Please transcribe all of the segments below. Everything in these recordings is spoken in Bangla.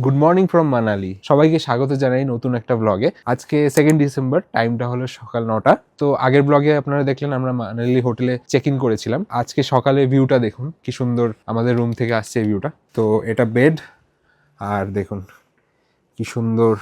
Good morning from Manali. সবাইকে স্বাগত জানাই নতুন একটা ব্লগে। আজকে 2 ডিসেম্বর, টাইমটা হলো সকাল 9টা। তো আগের ব্লগে আপনারা দেখলেন আমরা মানালি হোটেলে চেক ইন করেছিলাম। আজকে সকালে ভিউটা দেখুন কি সুন্দর, আমাদের রুম থেকে আসছে এই ভিউটা। তো এটা বেড, আর দেখুন কি সুন্দর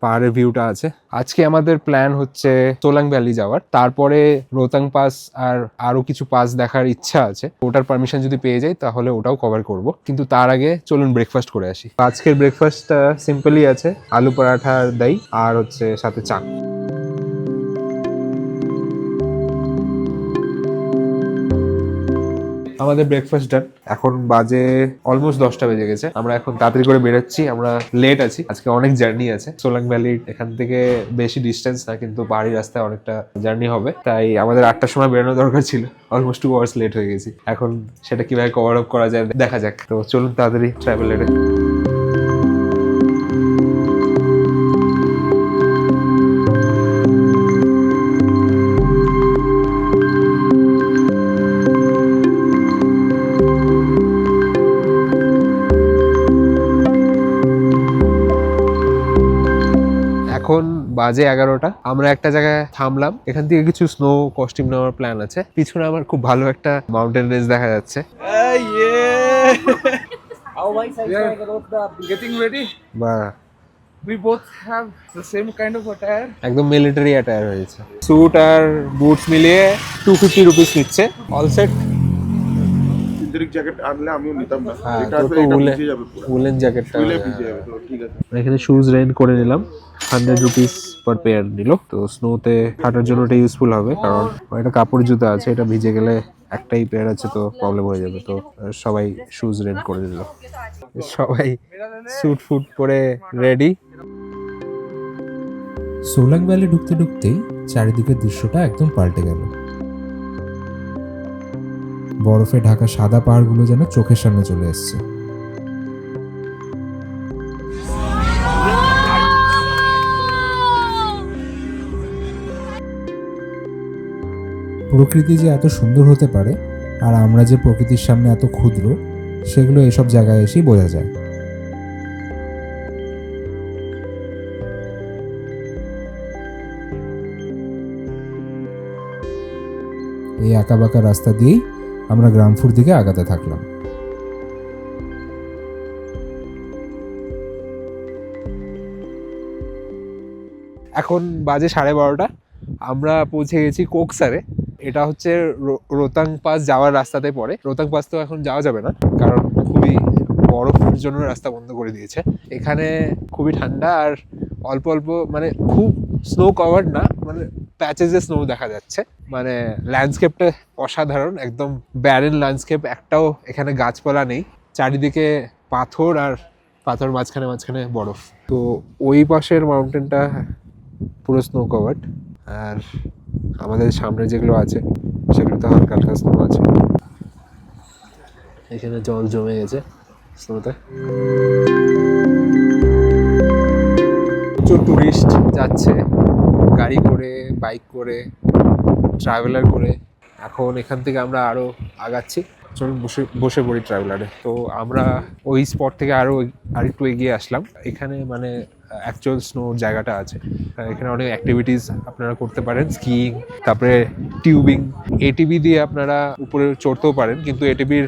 পাহাড়ের ভিউটা আছে। আজকে আমাদের প্ল্যান হচ্ছে সোলাং ভ্যালি যাওয়ার, তারপরে রোহতাং পাস আর আরো কিছু পাস দেখার ইচ্ছা আছে। ওটার পারমিশন যদি পেয়ে যাই তাহলে ওটাও কভার করব, কিন্তু তার আগে চলুন ব্রেকফাস্ট করে আসি। আজকের ব্রেকফাস্টটা সিম্পলই আছে, আলু পরাঠা আর দই, আর হচ্ছে সাথে চা। আমাদের ব্রেকফাস্ট ডান। এখন বাজে অলমোস্ট 10টা বেজে গেছে। আমরা এখন তাড়াতাড়ি করে বেরোচ্ছি, আমরা লেট আছি, আজকে অনেক জার্নি আছে। সোলাং ভ্যালি এখান থেকে বেশি ডিস্টেন্স না, কিন্তু পাহাড়ি রাস্তায় অনেকটা জার্নি হবে, তাই আমাদের 8টার সময় বেরোনো দরকার ছিল। অলমোস্ট 2 আওয়ার্স লেট হয়ে গেছি। এখন সেটা কিভাবে কভার আপ করা যায় দেখা যাক। তো চলুন তাড়াতাড়ি ট্রাভেলারে। এখন বাজে 11টা। আমরা একটা জায়গায় থামলাম, এখান থেকে কিছু স্নো কস্টিউম নেওয়ার প্ল্যান আছে। পিছনে আমার খুব ভালো একটা মাউন্টেন রেঞ্জ দেখা যাচ্ছে। Getting ready. বা We both have the same kind of attire. একদম মিলিটারি অ্যাটায়ার হয়েছে। স্যুট আর বুটস মিলিয়ে 250 রুপিস নিচ্ছে। All set. সিনথেটিক জ্যাকেট আনলে আমিও নিতাম না, হ্যাঁ, এটা তো আসলে এটা উলেন ভিজে যাবে পুরো, উলেন জ্যাকেটটা শুলে ভিজে যাবে। তো ঠিক আছে, এখানে শুজ রেন্ট করে নিলাম, 100 রুপিস পার পেয়ার নিল। তো স্নোতে হাঁটার জন্য এটা ইউজফুল হবে, কারণ এটা কাপড় জুতা আছে, এটা ভিজে গেলে একটাই পেয়ার আছে তো প্রবলেম হয়ে যাবে। তো সবাই শুজ রেন্ট করে নিল। সবাই স্যুট ফুট পরে রেডি। সোলাং ভ্যালি ঢুকতে ঢুকতেই চারিদিকের দৃশ্যটা একদম পাল্টে গেল। বরফে ঢাকা সাদা পাহাড়গুলো যেন চোখের সামনে চলে এসছে। প্রকৃতি যে এত সুন্দর হতে পারে আর আমরা যে প্রকৃতির সামনে এত ক্ষুদ্র, সেগুলো এসব জায়গায় এসেই বোঝা যায়। এই আঁকাবাঁকা রাস্তা দিয়েই আমরা গ্রামপুর দিকে আগাতে থাকলাম। এখন বাজে 12:30। আমরা পৌঁছে গেছি কোকসারে। এটা হচ্ছে রোহতাং পাস যাওয়ার রাস্তাতে পড়ে। রোহতাং পাস তো এখন যাওয়া যাবে না, কারণ খুবই বরফের জন্য রাস্তা বন্ধ করে দিয়েছে। এখানে খুবই ঠান্ডা আর অল্প অল্প, মানে খুব স্নো কভার্ড না, মানে প্যাচেসে স্নো দেখা যাচ্ছে। মানে ল্যান্ডস্কেপটা অসাধারণ, একদম ব্যারেন ল্যান্ডস্কেপ, একটাও এখানে গাছপালা নেই। চারিদিকে পাথর, আর পাথর মাঝখানে মাঝখানে বরফ। তো ওই পাশের মাউন্টেনটা পুরো স্নো কভার্ড, আর আমাদের সামনে যেগুলো আছে সেগুলো তো হালকা হালকা স্নো আছে। এখানে জল জমে গেছে স্নোতে। প্রচুর টুরিস্ট যাচ্ছে গাড়ি করে, বাইক করে, ট্রাভেলার করে। এখন এখান থেকে আমরা আরো আগাচ্ছি। চলুন বসে পড়ি ট্রাভেলারে। তো আমরা ওই স্পট থেকে আরেকটু এগিয়ে আসলাম। এখানে মানে অ্যাকচুয়াল স্নো জায়গাটা আছে। এখানে অনেক অ্যাক্টিভিটিস আপনারা করতে পারেন, স্কিইং, তারপরে টিউবিং। এটিভি দিয়ে আপনারা উপরে চড়তেও পারেন, কিন্তু এটিভির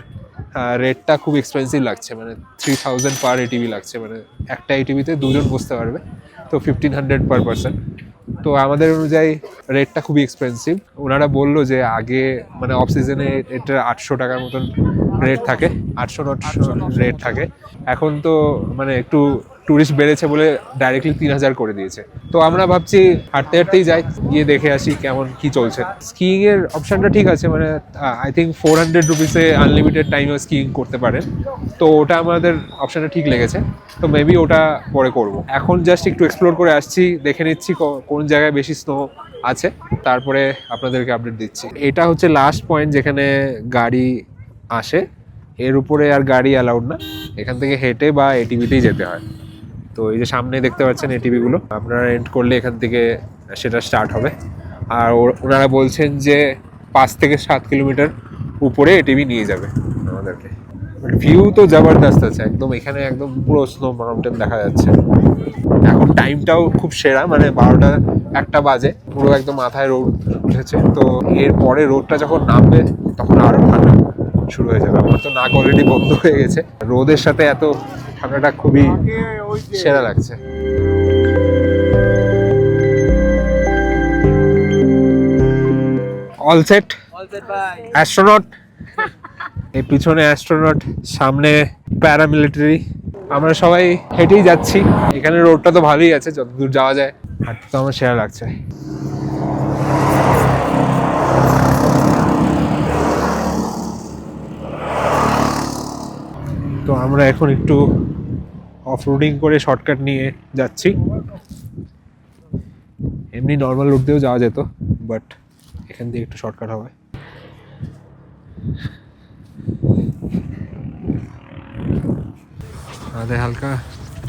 রেটটা খুব এক্সপেন্সিভ লাগছে, মানে 3000 পার এটিভি লাগছে। মানে একটা এটিভিতে 2জন বসতে পারবে, তো 1500 পার পারসন। তো আমাদের অনুযায়ী রেটটা খুবই এক্সপেন্সিভ। ওনারা বললো যে আগে মানে অফ সিজনে এটা 800 টাকার মতন রেট থাকে, 800 রেট থাকে। এখন তো মানে একটু টুরিস্ট বেড়েছে বলে ডাইরেক্টলি 3000 করে দিয়েছে। তো আমরা ভাবছি হাঁটতে হাঁটতেই যাই, গিয়ে দেখে আসি কেমন কি চলছে। স্কিইং এর অপশনটা ঠিক আছে, মানে আই থিঙ্ক 400 রুপিসে আনলিমিটেড টাইমে স্কিইং করতে পারেন। তো ওটা আমাদের অপশনটা ঠিক লেগেছে, তো মেবি ওটা পরে করব। এখন জাস্ট একটু এক্সপ্লোর করে আসছি, দেখে নিচ্ছি কোন জায়গায় বেশি স্নো আছে, তারপরে আপনাদেরকে আপডেট দিচ্ছি। এটা হচ্ছে লাস্ট পয়েন্ট যেখানে গাড়ি আসে, এর উপরে আর গাড়ি অ্যালাউড না, এখান থেকে হেঁটে বা এটিভিতেই যেতে হয়। তো এই যে সামনে দেখতে পাচ্ছেন এটিভিগুলো, আপনারা রেন্ট করলে এখান থেকে সেটা স্টার্ট হবে। আর ওনারা বলছেন যে 5 থেকে 7 কিলোমিটার উপরে এটিভি নিয়ে যাবে আমাদেরকে। ভিউ তো জবরদস্ত আছে একদম, এখানে একদম পুরো স্নো মাউন্টেন দেখা যাচ্ছে। এখন টাইমটাও খুব সেরা, মানে 12টা-1টা বাজে, পুরো একদম মাথায় রোদ উঠেছে। তো এরপরে রোদটা যখন নামবে তখন আরো ঠান্ডা শুরু হয়ে যাবে। আমার তো নাক অলরেডি বন্ধ হয়ে গেছে, রোদের সাথে এত ঠান্ডাটা খুবই সেরা লাগছে। অল সেট অ্যাস্ট্রোনট, এই পিছনে অ্যাস্ট্রোনট, সামনে প্যারামিলিটারি। আমরা সবাই হেঁটেই যাচ্ছি, এখানে রোডটা তো ভালোই আছে, যতদূর যাওয়া যায় হাঁটতে তো আমার সেরা লাগছে। তো আমরা এখন একটু অফ রোডিং করে শর্টকাট নিয়ে যাচ্ছি। এমনি নর্মাল রুট দিয়েও যাওয়া যেত, বাট এখান দিয়ে একটু শর্টকাট হবে। আমাদের হালকা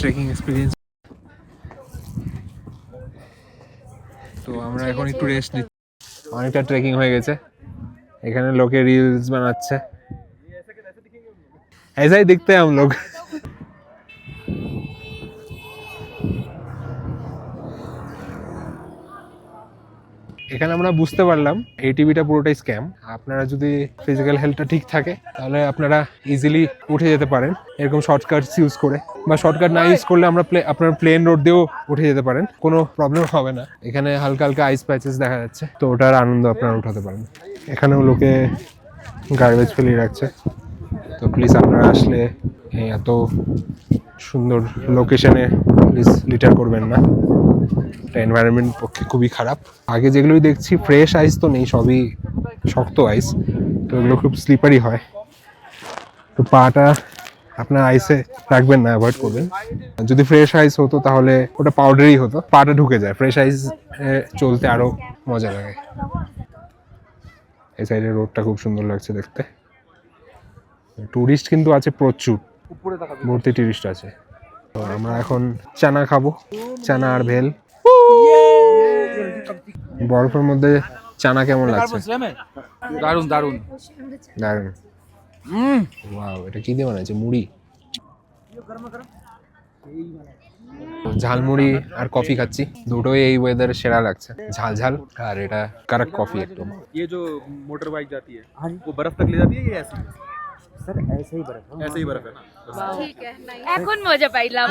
ট্রেকিং এক্সপিরিয়েন্স। তো আমরা এখন একটু রেস্ট নিচ্ছি, অনেকটা ট্রেকিং হয়ে গেছে। এখানে লোকে রিলস বানাচ্ছে, ऐसा ही दिखते हैं हम लोग। এখানে আমরা বুঝতে পারলাম এটিভিটা পুরোটাই স্ক্যাম। আপনারা যদি ফিজিক্যাল হেলথটা ঠিক থাকে তাহলে আপনারা ইজিলি উঠে যেতে পারেন এরকম শর্টকাটস ইউজ করে, বা শর্টকাট না ইউজ করলে আমরা আপনার প্লেন রোড দিয়েও উঠে যেতে পারেন, কোনো প্রবলেম হবে না। এখানে হালকা হালকা আইস প্যাচেস দেখা যাচ্ছে, তো ওটার আনন্দ আপনারা উঠাতে পারেন। এখানেও লোকে গার্বেজ ফেলিয়ে রাখছে, তো প্লিজ আপনারা আসলে এই এত সুন্দর লোকেশনে প্লিজ লিটার করবেন না, এটা এনভায়রনমেন্ট পক্ষে খুবই খারাপ। আগে যেগুলোই দেখছি ফ্রেশ আইস তো নেই, সবই শক্ত আইস, তো এগুলো খুব স্লিপারি হয়। তো পাটা আপনার আইসে রাখবেন না, অ্যাভয়েড করবেন। যদি ফ্রেশ আইস হতো তাহলে ওটা পাউডারই হতো, পাটা ঢুকে যায়। ফ্রেশ আইস চলতে আরো মজা লাগে। এই সাইডের রোডটা খুব সুন্দর লাগছে দেখতে। টুরিস্ট কিন্তু আছে প্রচুর, ভর্তি টুরিস্ট আছে। তো আমরা এখন চানা খাবো, চানা আর ভেল। বরফের মধ্যে চানা কেমন লাগছে? দারুন দারুন দারুণ। ওয়াও, এটা কি দিয়ে বানাইছে? মুড়ি, ঝালমুড়ি আর কফি খাচ্ছি, দুটোই এই ওয়েদারে সেরা লাগছে। ঝাল ঝাল আর এটা কারেক্ট কফি একদম। ये जो मोटर बाइक जाती है वो बर्फ तक ले जाती है ये ऐसे सर ऐसे ही बर्फ है ना ঠিক আছে এখন মজা পাইলাম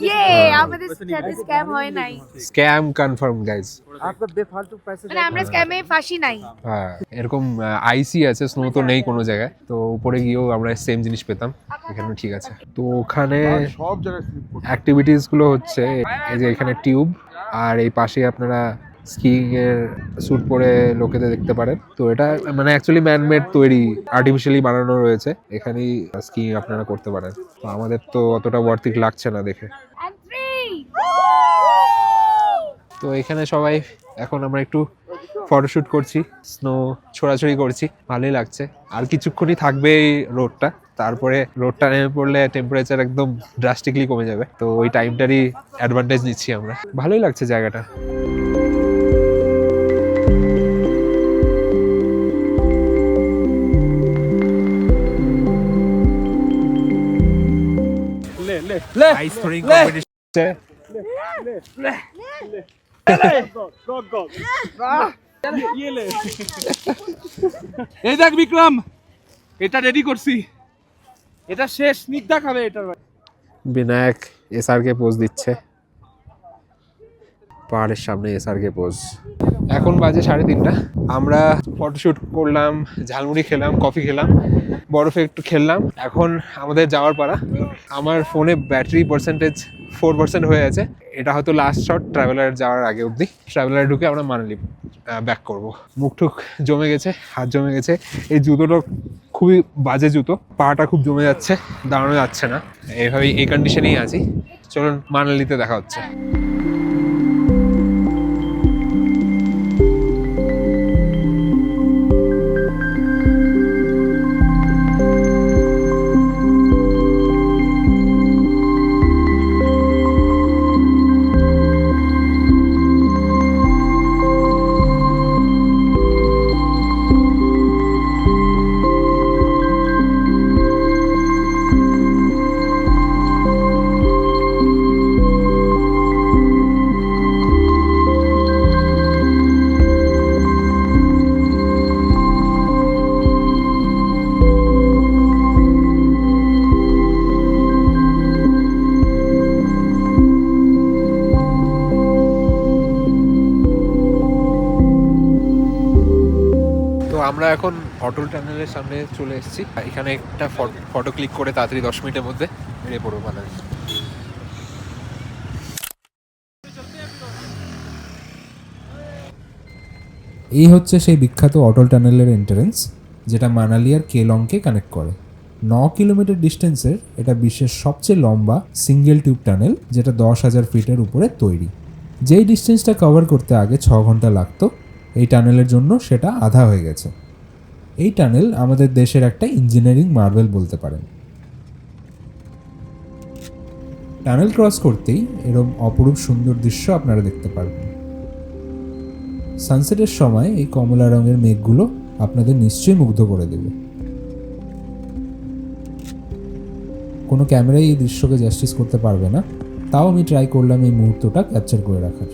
ইয়ে আমাদের সাথে স্ক্যাম হয় নাই, স্ক্যাম কনফার্ম গাইস, মানে আমরা স্ক্যামে ফাঁসি নাই। হ্যাঁ এরকম আইসি আছে, স্নো তো নেই কোনো জায়গায়, তো উপরে গিয়েও আমরা সেম জিনিস পেতাম, এখানে ঠিক আছে। তো ওখানে সব জায়গায় স্লিপ করছে। অ্যাক্টিভিটিস গুলো হচ্ছে এই যে এখানে টিউব, আর এই পাশে আপনারা স্কিইং এর স্যুট পরে লোকেদের দেখতে পারেন। তো এটা মানে অ্যাকচুয়ালি ম্যানমেড তৈরি, আর্টিফিশিয়ালি বানানো রয়েছে, এখানেই স্কিইং আপনারা করতে পারেন। তো আমাদের তো অতটা ওয়ার্থিক লাগছে না দেখে। তো এখানে সবাই এখন আমরা একটু ফটোশুট করছি, স্নো ছোড়াছড়ি করছি, ভালোই লাগছে। আর কিছুক্ষণই থাকবে এই রোডটা, তারপরে রোডটা নেমে পড়লে টেম্পারেচার একদম ড্রাস্টিকলি কমে যাবে। তো ওই টাইমটারই অ্যাডভান্টেজ নিচ্ছি আমরা। ভালোই লাগছে জায়গাটা। আইস থ্রোয়িং কম্পিটিশন। এই দেখ বিক্রম, এটা রেডি করছি, এটা শেষ নিদ্রা খাবে এটার। বিনায়ক এসআরকে পোজ দিচ্ছে, পাহাড়ের সামনে এসআরকে পোজ। এখন বাজে 3:30, আমরা ফটোশুট করলাম, ঝালমুড়ি খেলাম, কফি খেলাম, বরফে একটু খেললাম। এখন আমাদের যাওয়ার পালা। আমার ফোনে ব্যাটারি পার্সেন্টেজ 4% হয়ে আছে। এটা হয়তো লাস্ট শট ট্রাভেলার যাওয়ার আগে অবধি। ট্রাভেলারে ঢুকে আমরা মানালি ব্যাক করব। মুখটুক জমে গেছে, হাত জমে গেছে। এই জুতোটা খুবই বাজে জুতো, পাটা খুব জমে যাচ্ছে, দাঁড়ানো যাচ্ছে না। এইভাবেই এই কন্ডিশনেই আছি। চলুন মানালিতে দেখা হচ্ছে। আমরা এখন অটল টানেলের সামনে চলে এসেছি। এখানে একটা ফটো ক্লিক করে তাড়াতাড়ি 10 মিনিটের মধ্যে বেরিয়ে পড়বো মানালি। এই হচ্ছে সেই বিখ্যাত অটল টানেলের এন্ট্রান্স, যেটা মানালি আর কেলংকে কানেক্ট করে। 9 কিলোমিটার ডিস্টেন্সের এটা বিশ্বের সবচেয়ে লম্বা সিঙ্গেল টিউব টানেল, যেটা 10,000 ফিটের উপরে তৈরি। যেই ডিস্টেন্সটা কভার করতে আগে 6 ঘন্টা লাগতো, এই টানেলের জন্য সেটা আধা হয়ে গেছে। এই টানেল আমাদের দেশের একটা ইঞ্জিনিয়ারিং মার্ভেল বলতে পারেন। টানেল ক্রস করতেই এরকম অপরূপ সুন্দর দৃশ্য আপনারা দেখতে পারবেন। সানসেটের সময় এই কমলা রঙের মেঘগুলো আপনাদের নিশ্চয়ই মুগ্ধ করে দেবে। কোনো ক্যামেরাই এই দৃশ্যকে জাস্টিস করতে পারবে না, তাও আমি ট্রাই করলাম এই মুহূর্তটা ক্যাপচার করে রাখার।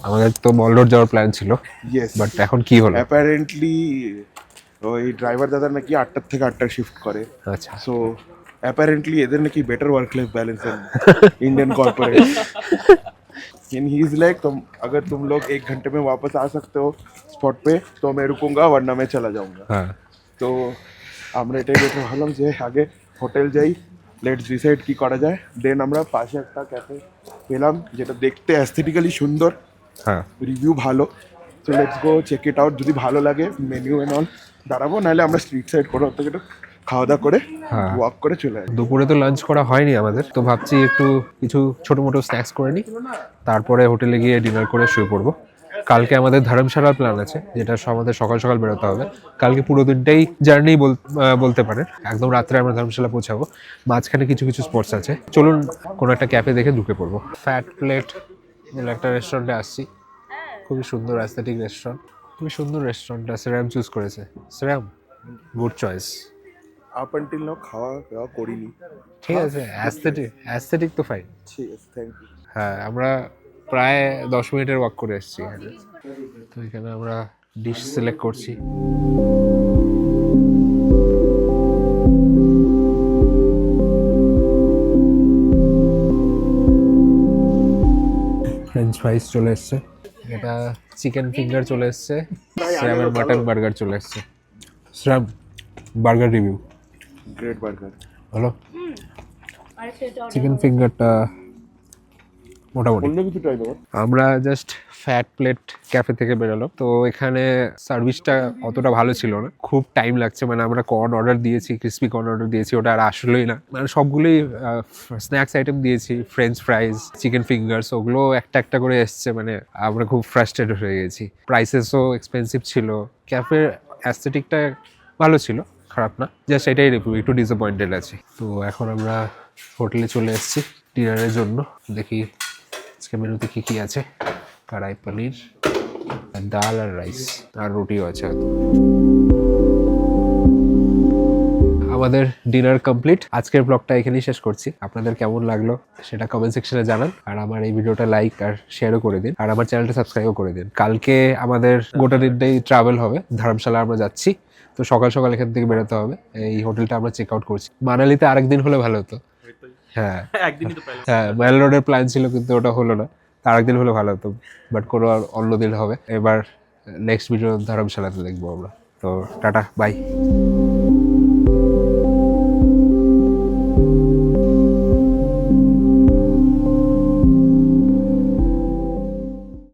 আমাদের তো মল রোড যাওয়ার প্ল্যান ছিল, ইয়েস বাট এখন কি হলো? অ্যাপারেন্টলি ওই ড্রাইভার দাদা নাকি 8টা থেকে 8টা শিফট করে, আচ্ছা, सो अपेरेंटली इधर ने की बेटर वर्क लाइफ बैलेंस है Indian corporate and he is like अगर तुम लोग 1 घंटे में वापस आ सकते हो स्पॉट पे तो मैं रुकूंगा वरना मैं चला जाऊंगा। হ্যাঁ তো আমরা এটাই বেটার ভাবলাম যে আগে হোটেল যাই, লেটস ডিসাইড কি করা যায়। দেন আমরা পাশে একটা ক্যাফে পেলাম যেটা দেখতে অ্যাস্থেটিক্যালি সুন্দর, হ্যাঁ। রিভিউ ভালো, তো let's go check it out. যদি ভালো লাগে মেনু এন্ড অল দাঁড়াবো, নাহলে আমরা স্ট্রিট সাইড করে ওর থেকে একটু খাওয়া দাওয়া করে হ্যাঁ। ওয়াক করে চলে আসবো। দুপুরে তো লাঞ্চ করা হয়নি আমাদের, তো ভাবছি একটু কিছু ছোটো মোটো স্ন্যাক্স করে নিই, তারপরে হোটেলে গিয়ে ডিনার করে শুয়ে পড়বো। কালকে আমাদের ধর্মশালার প্ল্যান আছে, যেটা আমাদের সকাল সকাল বেরোতে হবে। কালকে পুরো দিনটাই জার্নি বলতে পারেন, একদম রাত্রে আমরা ধর্মশালা পৌঁছাবো। মাঝখানে কিছু কিছু স্পটস আছে, চলুন কোনো একটা ক্যাফে দেখে ঢুকে পড়বো। ফ্যাট প্লেট বলে একটা রেস্টুরেন্টে আসছি, খুবই সুন্দর অ্যাস্থেটিক রেস্টুরেন্ট, খুবই সুন্দর রেস্টুরেন্টটা শ্রেয়াম চুজ করেছে। Shreyam, good choice. Up until now খাওয়া দাওয়া করিনি, ঠিক আছে, অ্যাস্থেটিক তো ফাইন। ঠিক আছে, থ্যাংক ইউ। হ্যাঁ, আমরা প্রায় 10 মিনিটের ওয়াক করে এসেছি এখানে। তো এখানে আমরা ডিশ সিলেক্ট করছি। ফ্রেঞ্চ ফ্রাইস চলে এসছে, এটা চিকেন ফিঙ্গার চলে এসছে, শ্রামের মাটন বার্গার চলে এসছে। শ্রাম, বার্গার রিভিউ গ্রেট বার্গার হলো। চিকেন ফিঙ্গারটা মোটামুটি। অন্য কিছু ট্রাই করো। আমরা জাস্ট ফ্যাট প্লেট ক্যাফে থেকে বেরোলাম, তো এখানে সার্ভিসটা অতটা ভালো ছিল না, খুব টাইম লাগছে। মানে আমরা কর্ন অর্ডার দিয়েছি, ক্রিসপি কর্ন অর্ডার দিয়েছি, ওটা আর আসলোই না। মানে সবগুলোই স্ন্যাক্স আইটেম দিয়েছি, ফ্রেঞ্চ ফ্রাইজ, চিকেন ফিঙ্গার্স, ওগুলো একটা একটা করে এসছে। মানে আমরা খুব ফ্রাস্ট্রেটেড হয়ে গেছি, প্রাইসেসও এক্সপেন্সিভ ছিল। ক্যাফের অ্যাস্থেটিকটা ভালো ছিল, খারাপ না, জাস্ট এটাই রিভিউ, একটু ডিসঅ্যাপয়েন্টেড আছি। তো এখন আমরা হোটেলে চলে এসেছি ডিনারের জন্য। দেখি আজকে মেনুতে কী কী আছে। কড়াই পনির, ডাল আর রাইস, আর রুটিও আছে হয়তো। আমাদের ডিনার কমপ্লিট। আজকের ব্লগটা এখানেই শেষ করছি। আপনাদের কেমন লাগলো সেটা কমেন্ট সেকশনে জানান, আর আমার এই ভিডিওটা লাইক আর শেয়ারও করে দিন, আর আমার চ্যানেলটা সাবস্ক্রাইবও করে দিন। কালকে আমাদের গোটা দিনটাই ট্রাভেল হবে, ধর্মশালা আমরা যাচ্ছি, তো সকাল সকাল এখান থেকে বেরোতে হবে। এই হোটেলটা আমরা চেক আউট করছি। মানালিতে আরেকদিন হলে ভালো হতো। হ্যাঁ, একদিনই তো পেলাম। হ্যাঁ, মাইল রোডের প্ল্যান ছিল কিন্তু ওটা হলো না, তার একদিন হলে ভালো হতো, বাট কোনো আর অন্য দিন হবে। এবার নেক্সট ভিডিও ধর্মশালাতে দেখবো আমরা। তো টাটা, বাই।